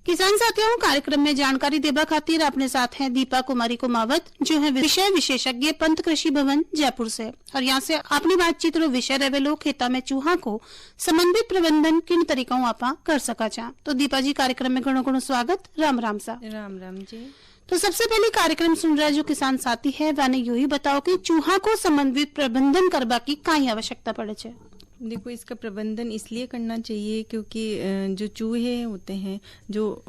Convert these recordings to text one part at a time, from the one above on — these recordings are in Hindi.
किसान साथियों, कार्यक्रम में जानकारी देवा खातिर अपने साथ हैं दीपा कुमारी कुमावत, जो है विषय विशेषज्ञ पंत कृषि भवन जयपुर से। और यहाँ से अपनी बातचीत रो विषय रेवेलो खेता में चूहा को समन्वित प्रबंधन किन तरीकों आपा कर सका चा। तो दीपा जी, कार्यक्रम में घणो घणो स्वागत। राम राम सा। राम राम जी। तो सबसे पहले कार्यक्रम सुन रहा जो किसान साथी है वाने यू ही बताओ कि चूहा को समन्वित प्रबंधन करवा की काई आवश्यकता पड़े छे। देखो, इसका प्रबंधन इसलिए करना चाहिए क्योंकि जो चूहे होते हैं जो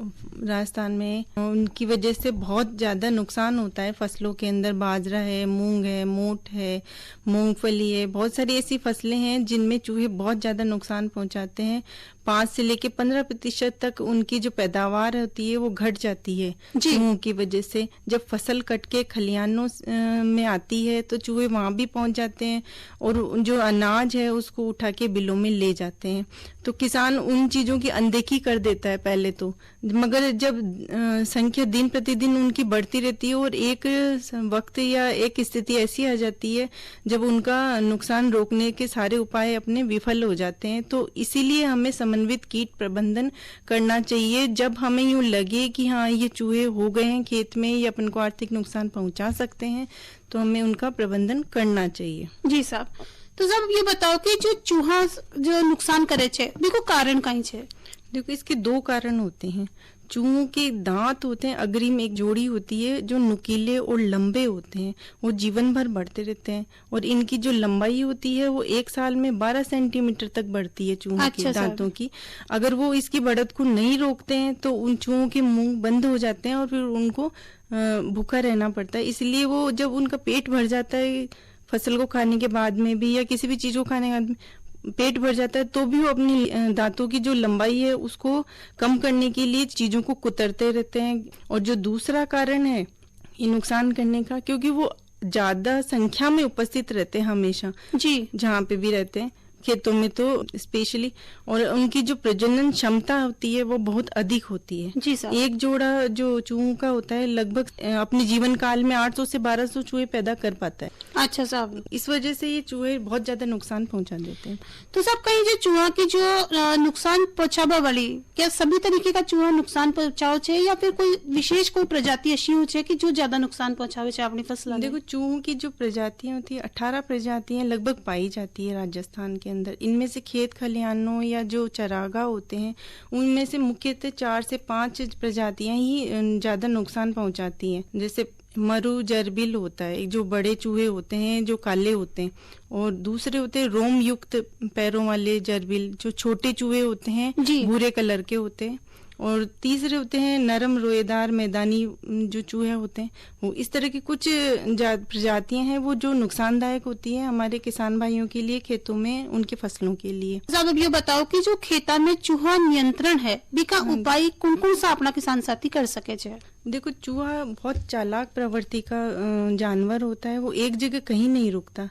राजस्थान में, उनकी वजह से बहुत ज़्यादा नुकसान होता है फसलों के अंदर। बाजरा है, मूंग है, मोट है, मूंगफली है, बहुत सारी ऐसी फसलें हैं जिनमें चूहे बहुत ज़्यादा नुकसान पहुंचाते हैं। 5 से लेके 15% तक उनकी जो पैदावार होती है वो घट जाती है चूहों की वजह से। जब फसल कट के खलिहानों में आती है तो चूहे वहां भी पहुंच जाते हैं और जो अनाज है उसको उठा के बिलों में ले जाते हैं। तो किसान उन चीजों की अनदेखी कर देता है पहले तो, मगर जब संख्या दिन प्रतिदिन उनकी बढ़ती रहती है और एक वक्त या एक स्थिति ऐसी आ जाती है जब उनका नुकसान रोकने के सारे उपाय अपने विफल हो जाते हैं। तो इसीलिए हमें समन्वित कीट प्रबंधन करना चाहिए। जब हमें यूं लगे कि हाँ, ये चूहे हो गए हैं खेत में, ये अपन को आर्थिक नुकसान पहुंचा सकते हैं, तो हमें उनका प्रबंधन करना चाहिए। जी साहब। तो साहब ये बताओ कि जो चूहा जो नुकसान करे छे, देखो कारण कहीं छे। देखो, इसके 2 कारण होते हैं। चूहों के दांत होते हैं, अग्रिम एक जोड़ी होती है जो नुकीले और लंबे होते हैं, वो जीवन भर बढ़ते रहते हैं। और इनकी जो लंबाई होती है वो 1 साल में 12 सेंटीमीटर तक बढ़ती है चूहों के दांतों की। अगर वो इसकी बढ़त को नहीं रोकते हैं तो उन चूहों के मुंह बंद हो जाते हैं और फिर उनको भूखा रहना पड़ता है। इसलिए वो जब उनका पेट भर जाता है फसल को खाने के बाद में भी, या किसी भी चीज को खाने के बाद में पेट भर जाता है, तो भी वो अपनी दांतों की जो लंबाई है उसको कम करने के लिए चीजों को कुतरते रहते हैं। और जो दूसरा कारण है ये नुकसान करने का, क्योंकि वो ज्यादा संख्या में उपस्थित रहते हैं हमेशा जी, जहाँ पे भी रहते हैं खेतों में तो स्पेशली, और उनकी जो प्रजनन क्षमता होती है वो बहुत अधिक होती है। जी सर। एक जोड़ा जो चूहों का होता है लगभग अपने जीवन काल में 800 से 1200 चूहे पैदा कर पाता है। अच्छा साहब। इस वजह से ये चूहे बहुत ज्यादा नुकसान पहुंचा देते हैं। तो सब कहीं जो चूहा की जो नुकसान पहुंचावा वाली, क्या सभी तरीके का चूहा नुकसान पहुंचाओ छे या फिर कोई विशेष कोई प्रजाति ऐसी हो छे कि जो ज्यादा नुकसान पहुंचावे छे अपनी फसल? देखो, चूहों की जो प्रजातियां होती है 18 प्रजातियां लगभग पाई जाती है राजस्थान के अंदर। इनमें से खेत खलिहानों या जो चरागाह होते हैं उनमें से मुख्यतः 4 से 5 प्रजातियां ही ज्यादा नुकसान पहुंचाती हैं। जैसे मरु जरबिल होता है, जो बड़े चूहे होते हैं जो काले होते हैं, और दूसरे होते हैं रोम युक्त पैरों वाले जरबिल, जो छोटे चूहे होते हैं भूरे कलर के होते हैं। और तीसरे होते हैं नरम रोएदार मैदानी जो चूहे होते हैं। वो इस तरह की कुछ प्रजातियां हैं वो जो नुकसानदायक होती है हमारे किसान भाइयों के लिए, खेतों में उनके फसलों के लिए। अब ये बताओ कि जो खेता में चूहा नियंत्रण है बिका उपाय कौन कौन सा अपना किसान साथी कर सके छे? देखो, चूहा बहुत चालाक प्रवृत्ति का जानवर होता है, वो एक जगह कहीं नहीं रुकता।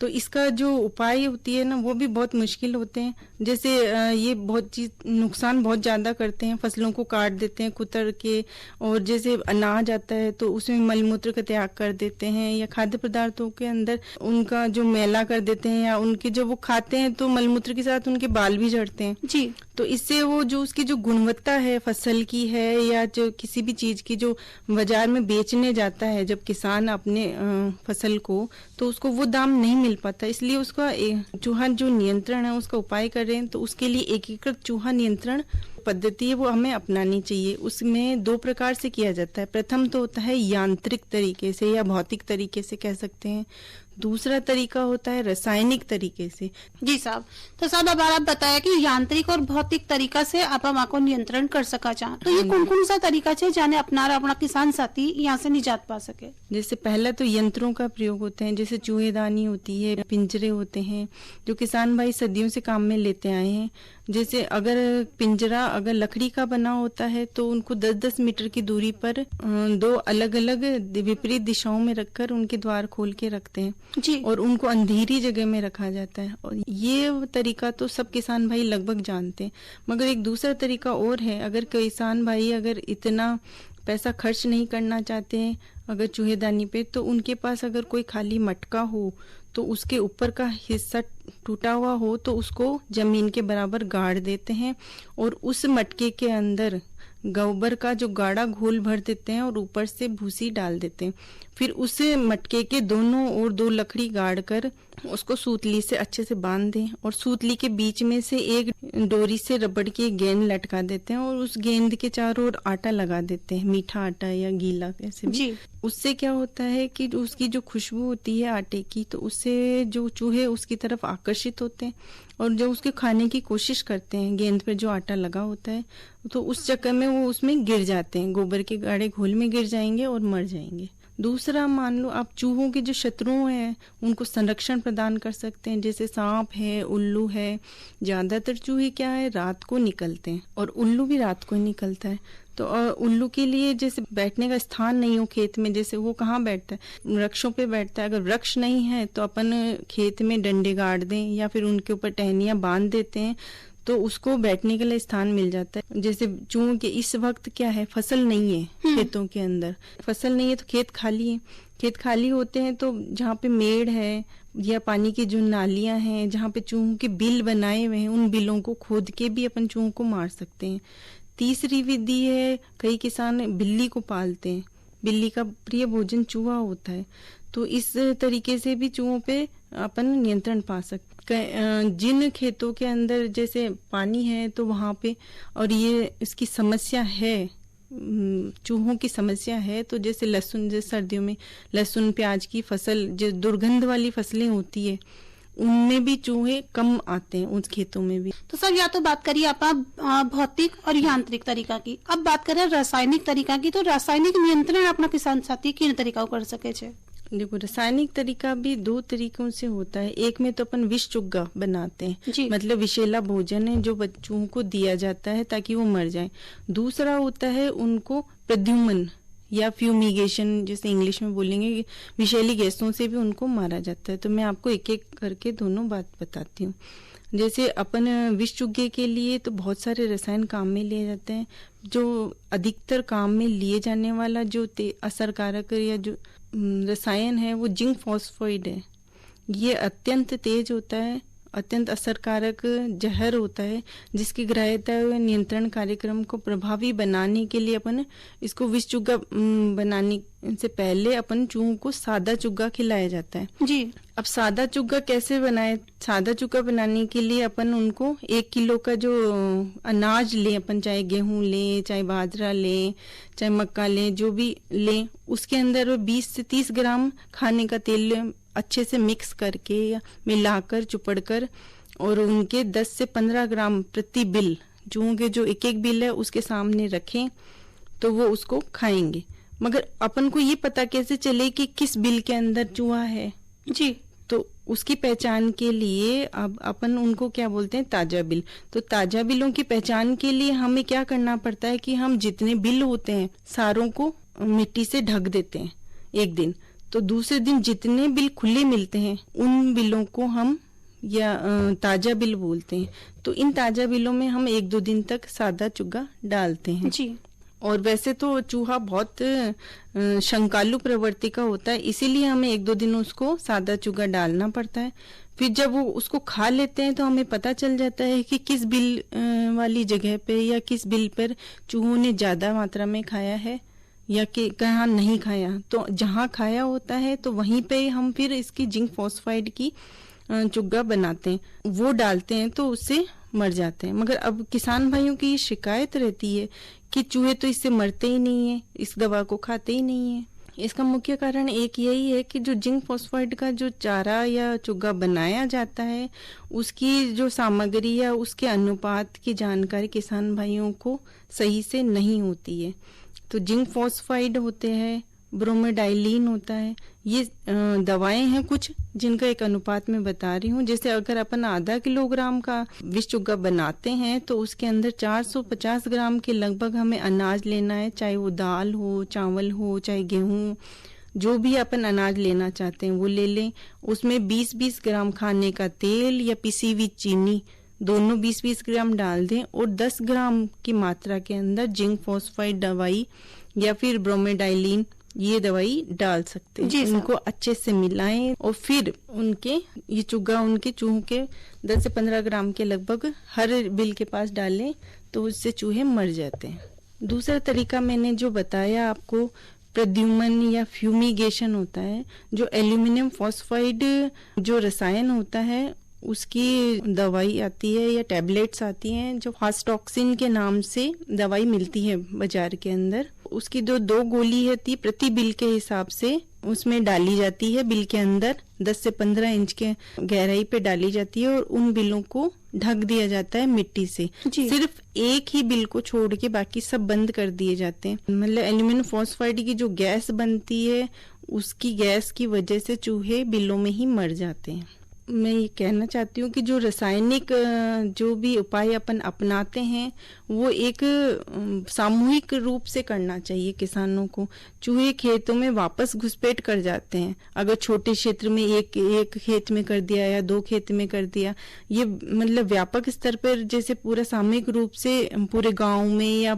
तो इसका जो उपाय होती है ना वो भी बहुत मुश्किल होते हैं। जैसे ये बहुत चीज नुकसान बहुत ज्यादा करते हैं, फसलों को काट देते हैं कुतर के, और जैसे अनाज आता है तो उसमें मलमूत्र का त्याग कर देते हैं, या खाद्य पदार्थों के अंदर उनका जो मैला कर देते हैं, या उनके जो वो खाते हैं तो मलमूत्र के साथ उनके बाल भी झड़ते हैं जी। तो इससे वो जो उसकी जो गुणवत्ता है फसल की है या जो किसी भी चीज की जो बाजार में बेचने जाता है जब किसान अपने फसल को, तो उसको वो दाम नहीं मिल पाता। इसलिए उसका चूहा जो नियंत्रण है उसका उपाय कर रहे हैं, तो उसके लिए एकीकृत चूहा नियंत्रण पद्धति है वो हमें अपनानी चाहिए। उसमें 2 प्रकार से किया जाता है। प्रथम तो होता है यांत्रिक तरीके से या भौतिक तरीके से कह सकते हैं। दूसरा तरीका होता है रासायनिक तरीके से। जी साहब। तो साहब अब आप बताया कि यांत्रिक और भौतिक तरीका से आप वहाँ को नियंत्रण कर सका चाह, तो ये कौन कौन सा तरीका है जाने अपना अपना किसान साथी यहाँ से निजात पा सके? जैसे पहला तो यंत्रों का प्रयोग होते हैं, जैसे चूहेदानी होती है, पिंजरे होते हैं जो किसान भाई सदियों से काम में लेते आए हैं। जैसे अगर पिंजरा अगर लकड़ी का बना होता है तो उनको 10-10 मीटर की दूरी पर 2 अलग अलग विपरीत दिशाओं में रखकर उनके द्वार खोल के रखते हैं जी, और उनको अंधेरी जगह में रखा जाता है। और ये तरीका तो सब किसान भाई लगभग जानते हैं। मगर एक दूसरा तरीका और है, अगर किसान भाई अगर इतना पैसा खर्च नहीं करना चाहते हैं अगर चूहेदानी पे, तो उनके पास अगर कोई खाली मटका हो तो उसके ऊपर का हिस्सा टूटा हुआ हो तो उसको जमीन के बराबर गाड़ देते हैं, और उस मटके के अंदर गोबर का जो गाढ़ा घोल भर देते हैं और ऊपर से भूसी डाल देते हैं। फिर उसे मटके के दोनों ओर 2 लकड़ी गाड़ कर उसको सूतली से अच्छे से बांध दें और सूतली के बीच में से एक डोरी से रबड़ की गेंद लटका देते हैं और उस गेंद के चारों ओर आटा लगा देते हैं, मीठा आटा या गीला कैसे भी। जी। उससे क्या होता है कि उसकी जो खुशबू होती है आटे की, तो उससे जो चूहे उसकी तरफ आकर्षित होते हैं और जो उसके खाने की कोशिश करते हैं, गेंद पर जो आटा लगा होता है, तो उस चक्कर में वो उसमें गिर जाते हैं, गोबर के गाढ़े घोल में गिर जाएंगे और मर जाएंगे। दूसरा, मान लो आप चूहों के जो शत्रु हैं उनको संरक्षण प्रदान कर सकते हैं, जैसे सांप है, उल्लू है। ज्यादातर चूहे क्या है, रात को निकलते हैं और उल्लू भी रात को ही निकलता है। तो उल्लू के लिए जैसे बैठने का स्थान नहीं हो खेत में, जैसे वो कहाँ बैठता है, वृक्षों पे बैठता है। अगर वृक्ष नहीं है तो अपन खेत में डंडे गाड़ दें या फिर उनके ऊपर टहनियां बांध देते हैं, तो उसको बैठने के लिए स्थान मिल जाता है। जैसे चूहों के इस वक्त क्या है, फसल नहीं है खेतों के अंदर, फसल नहीं है तो खेत खाली है। खेत खाली होते हैं तो जहाँ पे मेड़ है या पानी की जो नालियां हैं, जहाँ पे चूहों के बिल बनाए हुए हैं, उन बिलों को खोद के भी अपन चूहों को मार सकते हैं। तीसरी विधि है, कई किसान बिल्ली को पालते हैं, बिल्ली का प्रिय भोजन चूहा होता है, तो इस तरीके से भी चूहों पे अपन नियंत्रण पा सकते। जिन खेतों के अंदर जैसे पानी है तो वहां पे, और ये इसकी समस्या है, चूहों की समस्या है, तो जैसे लहसुन, जैसे सर्दियों में लहसुन प्याज की फसल, जो दुर्गंध वाली फसलें होती है, उनमें भी चूहे कम आते हैं, उस खेतों में भी। तो सर, या तो बात करिए आप भौतिक और यांत्रिक तरीका की, अब बात करें रासायनिक तरीका की, तो रासायनिक नियंत्रण अपना किसान साथी किन तरीका कर सके छे? देखो, रासायनिक तरीका भी 2 तरीकों से होता है। एक में तो अपन विष चुग्गा बनाते हैं, मतलब विषैला भोजन है जो बच्चों को दिया जाता है ताकि वो मर जाए। दूसरा होता है उनको प्रद्युमन या फ्यूमिगेशन, जैसे इंग्लिश में बोलेंगे, विषैली गैसों से भी उनको मारा जाता है। तो मैं आपको एक एक करके दोनों बात बताती हूँ। जैसे अपन विष चुग्गे के लिए तो बहुत सारे रसायन काम में लिए जाते हैं। जो अधिकतर काम में लिए जाने वाला जो असरकारक या जो रसायन है वो जिंक फॉस्फोइड है। ये अत्यंत तेज होता है, अत्यंत असरकारक जहर होता है, जिसकी ग्राह्यता नियंत्रण कार्यक्रम को प्रभावी बनाने के लिए अपन इसको विष चुग्गा बनाने से पहले अपन चूहों को सादा चुग्गा खिलाया जाता है। जी। अब सादा चुग्गा कैसे बनाए? सादा चुग्गा बनाने के लिए अपन उनको 1 किलो का जो अनाज लें, अपन चाहे गेहूं लें, चाहे बाजरा लें, चाहे मक्का लें, जो भी लें, उसके अंदर 20 से 30 ग्राम खाने का तेल अच्छे से मिक्स करके या मिलाकर चुपड़कर, और उनके 10 से 15 ग्राम प्रति बिल, चूहों के जो एक एक बिल है उसके सामने रखें, तो वो उसको खाएंगे। मगर अपन को ये पता कैसे चले कि किस बिल के अंदर चूहा है? जी। तो उसकी पहचान के लिए अब अपन उनको क्या बोलते हैं, ताजा बिल। तो ताजा बिलों की पहचान के लिए हमें क्या करना पड़ता है कि हम जितने बिल होते हैं सारों को मिट्टी से ढक देते हैं एक दिन, तो दूसरे दिन जितने बिल खुले मिलते हैं उन बिलों को हम या ताजा बिल बोलते हैं। तो इन ताजा बिलों में हम 1-2 दिन तक सादा चुग्गा डालते हैं। जी। और वैसे तो चूहा बहुत शंकालु प्रवृत्ति का होता है, इसीलिए हमें 1-2 दिन उसको सादा चुग्गा डालना पड़ता है। फिर जब वो उसको खा लेते हैं तो हमें पता चल जाता है कि किस बिल वाली जगह पे या किस बिल पर चूहों ने ज्यादा मात्रा में खाया है या कि कहाँ नहीं खाया। तो जहाँ खाया होता है तो वहीं पे हम फिर इसकी जिंक फॉस्फाइड की चुग्गा बनाते हैं, वो डालते हैं, तो उससे मर जाते हैं। मगर अब किसान भाइयों की शिकायत रहती है कि चूहे तो इससे मरते ही नहीं है, इस दवा को खाते ही नहीं है। इसका मुख्य कारण एक यही है कि जो जिंक फॉस्फाइड का जो चारा या चुग्गा बनाया जाता है, उसकी जो सामग्री या उसके अनुपात की जानकारी किसान भाइयों को सही से नहीं होती है। तो जिंक फॉस्फाइड होते हैं, ब्रोमेडाइलिन होता है, ये दवाएं हैं कुछ जिनका एक अनुपात में बता रही हूँ। जैसे अगर अपन आधा किलोग्राम का विष चुग्गा बनाते हैं तो उसके अंदर 450 ग्राम के लगभग हमें अनाज लेना है, चाहे वो दाल हो, चावल हो, चाहे गेहूं, जो भी अपन अनाज लेना चाहते हैं वो ले लें। उसमें 20-20 ग्राम खाने का तेल या पिसी हुई चीनी, दोनों 20-20 ग्राम डाल दें, और 10 ग्राम की मात्रा के अंदर जिंक फॉस्फाइड दवाई या फिर ब्रोमेडाइलिन ये दवाई डाल सकते हैं। इनको अच्छे से मिलाएं और फिर उनके ये चुग्गा उनके चूहों के 10 से 15 ग्राम के लगभग हर बिल के पास डालें, तो उससे चूहे मर जाते हैं। दूसरा तरीका मैंने जो बताया आपको, प्रद्युमन या फ्यूमिगेशन होता है। जो एल्यूमिनियम फॉस्फाइड जो रसायन होता है उसकी दवाई आती है या टैबलेट्स आती हैं, जो फास्टॉक्सिन के नाम से दवाई मिलती है बाजार के अंदर। उसकी जो 2 गोली है प्रति बिल के हिसाब से उसमें डाली जाती है, बिल के अंदर 10 से 15 इंच के गहराई पे डाली जाती है और उन बिलों को ढक दिया जाता है मिट्टी से। सिर्फ एक ही बिल को छोड़ के बाकी सब बंद कर दिए जाते हैं। मतलब एल्यूमिनियम फॉस्फाइड की जो गैस बनती है उसकी गैस की वजह से चूहे बिलों में ही मर जाते हैं। मैं ये कहना चाहती हूँ कि जो रासायनिक जो भी उपाय अपन अपनाते हैं वो एक सामूहिक रूप से करना चाहिए किसानों को। चूहे खेतों में वापस घुसपैठ कर जाते हैं। अगर छोटे क्षेत्र में एक खेत में कर दिया या 2 खेत में कर दिया, ये मतलब व्यापक स्तर पर जैसे पूरा सामूहिक रूप से पूरे गांव में या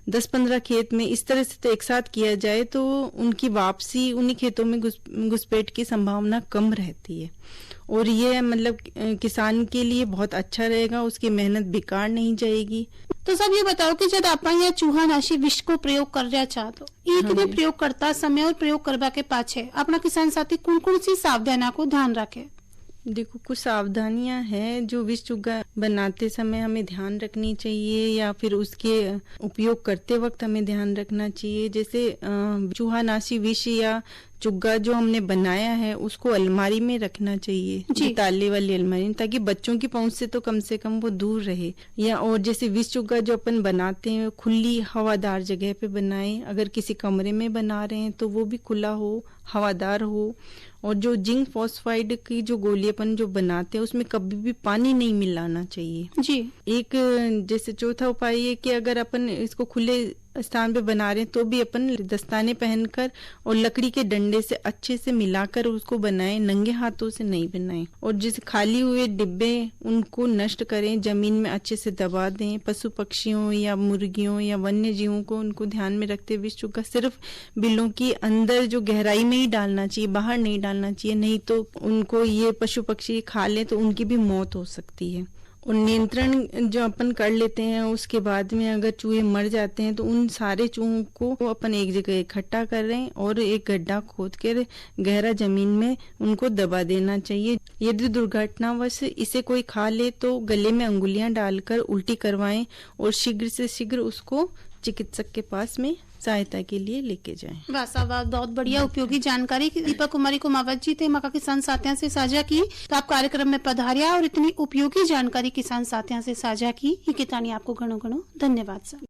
10-15 खेत में इस तरह से तो एक साथ किया जाए तो उनकी वापसी उन्हीं खेतों में घुसपैठ की संभावना कम रहती है। और ये मतलब किसान के लिए बहुत अच्छा रहेगा, उसकी मेहनत बेकार नहीं जाएगी। तो सब ये बताओ कि जब आपण या चूहानाशी विष को प्रयोग करना चाहतो, एक भी प्रयोग करता समय और प्रयोग करवा के पाछे अपना किसान साथी कौन सी सावधानियों को ध्यान रखे? देखो, कुछ सावधानियां हैं जो विष चुग्गा बनाते समय हमें ध्यान रखनी चाहिए या फिर उसके उपयोग करते वक्त हमें ध्यान रखना चाहिए। जैसे चूहानाशी विष या चुग्गा जो हमने बनाया है उसको अलमारी में रखना चाहिए, ताले वाली अलमारी, ताकि बच्चों की पहुंच से कम वो दूर रहे। या और जैसे विष चुग्गा जो अपन बनाते हैं खुली हवादार जगह पे बनाएं। अगर किसी कमरे में बना रहे हैं तो वो भी खुला हो, हवादार हो। और जो जिंक फॉस्फाइड की जो गोली अपन जो बनाते हैं उसमें कभी भी पानी नहीं मिलाना चाहिए। एक जैसे चौथा उपाय ये कि अगर अपन इसको खुले स्थान पे बना रहे हैं तो भी अपन दस्ताने पहनकर और लकड़ी के डंडे से अच्छे से मिलाकर उसको बनाएं, नंगे हाथों से नहीं बनाएं। और जैसे खाली हुए डिब्बे उनको नष्ट करें, जमीन में अच्छे से दबा दें। पशु पक्षियों या मुर्गियों या वन्य जीवों को उनको ध्यान में रखते हुए विष चुग्गा सिर्फ बिलों की अंदर जो गहराई में ही डालना चाहिए, बाहर नहीं डालना चाहिए, नहीं तो उनको ये पशु पक्षी खा ले तो उनकी भी मौत हो सकती है। और नियंत्रण जो अपन कर लेते हैं उसके बाद में अगर चूहे मर जाते हैं तो उन सारे चूहों को अपन एक जगह इकट्ठा कर रहे हैं और एक गड्ढा खोद कर गहरा जमीन में उनको दबा देना चाहिए। यदि दुर्घटनावश इसे कोई खा ले तो गले में अंगुलियां डालकर उल्टी करवाएं और शीघ्र से शीघ्र उसको चिकित्सक के पास में सहायता के लिए लेके जाएं। वाह, बहुत बढ़िया उपयोगी जानकारी दीपा कुमारी कुमावत जी थे मका किसान साथियों से साझा की। तो आप कार्यक्रम में पधारिया और इतनी उपयोगी जानकारी किसान साथियों से साझा की। ये कितानी आपको घणो धन्यवाद सर।